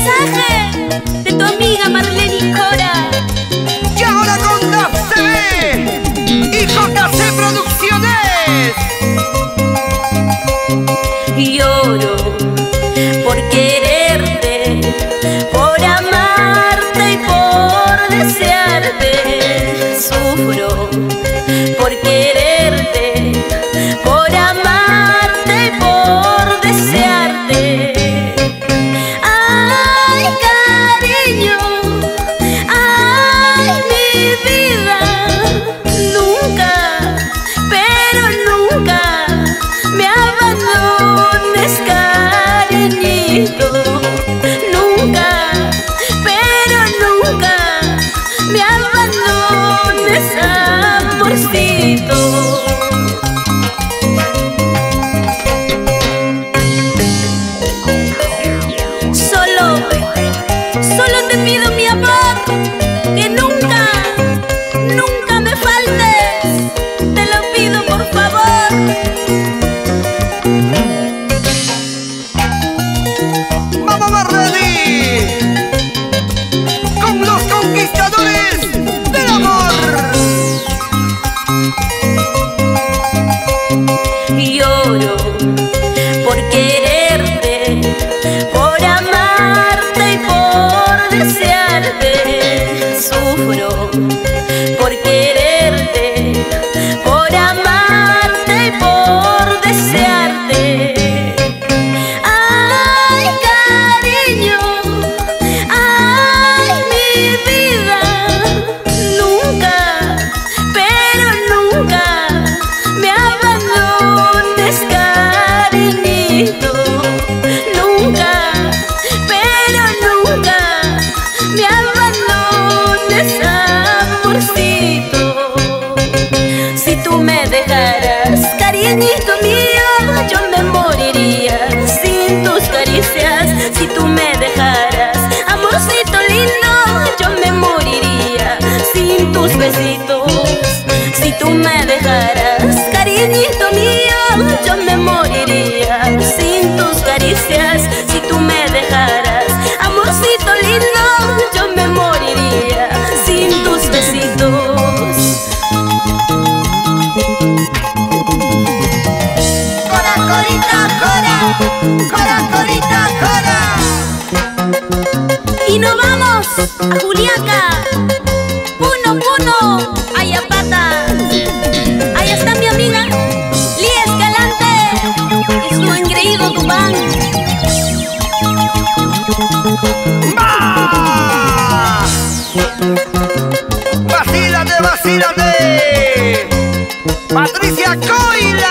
mensaje de tu amiga Marlene Cora. Y ahora con JC y JC Producciones. Lloro por quererte, por amarte y por desearte. Sufro por quererte, por amarte y por desearte. Ay, cariño, ay, mi vida, nunca, pero nunca me abandones, cariñito. Nunca, pero nunca me abandones, amorcito. Solo te pido, mi amor, que nunca, nunca me faltes. Te lo pido, por favor. Mamá Marlene, con los conquistadores del amor. Lloro por quererte, por amarte y por desearte. Sufro por quererte, por amarte y por desearte. Ay, cariño, ay, mi vida, nunca, pero nunca me abandones, cariñito. Nunca, pero nunca me abandones, amorcito. Si tú me dejaras, cariñito mío, yo me moriría sin tus caricias. Si tú me dejaras, amorcito lindo, yo me moriría sin tus besitos. Si tú me dejaras, cariñito mío, yo me moriría sin tus caricias. Si tú me dejaras, amorcito lindo, yo me moriría sin tus besitos. Cora, corita, cora, cora, corita, cora. Y nos vamos a Juliaca, Puno, Ayapata. Ahí está mi amiga Lía Escalante y su engreído tubán. ¡Va! ¡Vacílate, vacílate! ¡Patricia Coila!